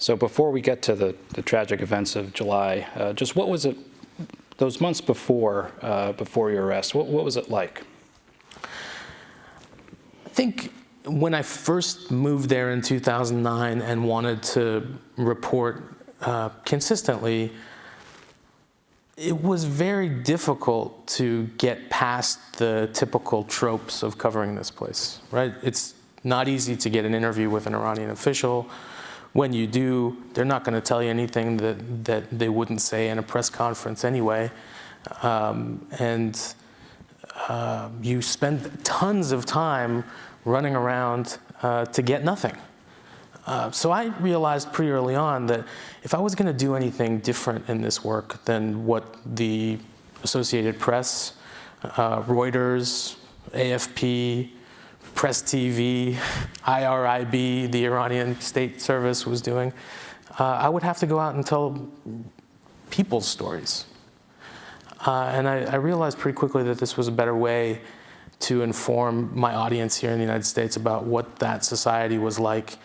So before we get to the tragic events of July, just what was it, those months before your arrest, what was it like? I think when I first moved there in 2009 and wanted to report consistently, it was very difficult to get past the typical tropes of covering this place, right? It's not easy to get an interview with an Iranian official. When you do, they're not going to tell you anything that they wouldn't say in a press conference anyway. You spend tons of time running around to get nothing. So I realized pretty early on that if I was going to do anything different in this work than what the Associated Press, Reuters, AFP, Press TV, IRIB, the Iranian State Service was doing, I would have to go out and tell people's stories. And I realized pretty quickly that this was a better way to inform my audience here in the United States about what that society was like,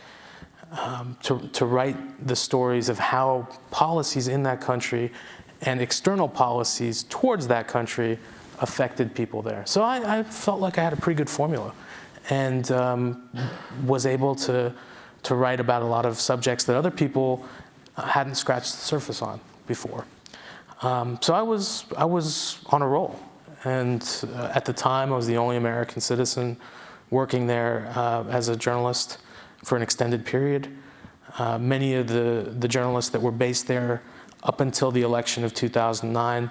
to write the stories of how policies in that country and external policies towards that country affected people there. So I felt like I had a pretty good formula, and was able to write about a lot of subjects that other people hadn't scratched the surface on before. So I was on a roll, and at the time I was the only American citizen working there as a journalist for an extended period. Many of the journalists that were based there up until the election of 2009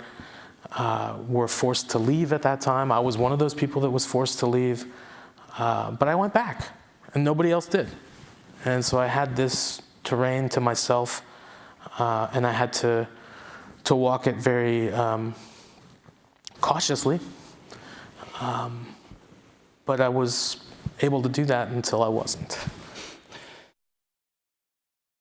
were forced to leave at that time. I was one of those people that was forced to leave. But I went back, and nobody else did. And so I had this terrain to myself, and I had to walk it very cautiously. But I was able to do that until I wasn't.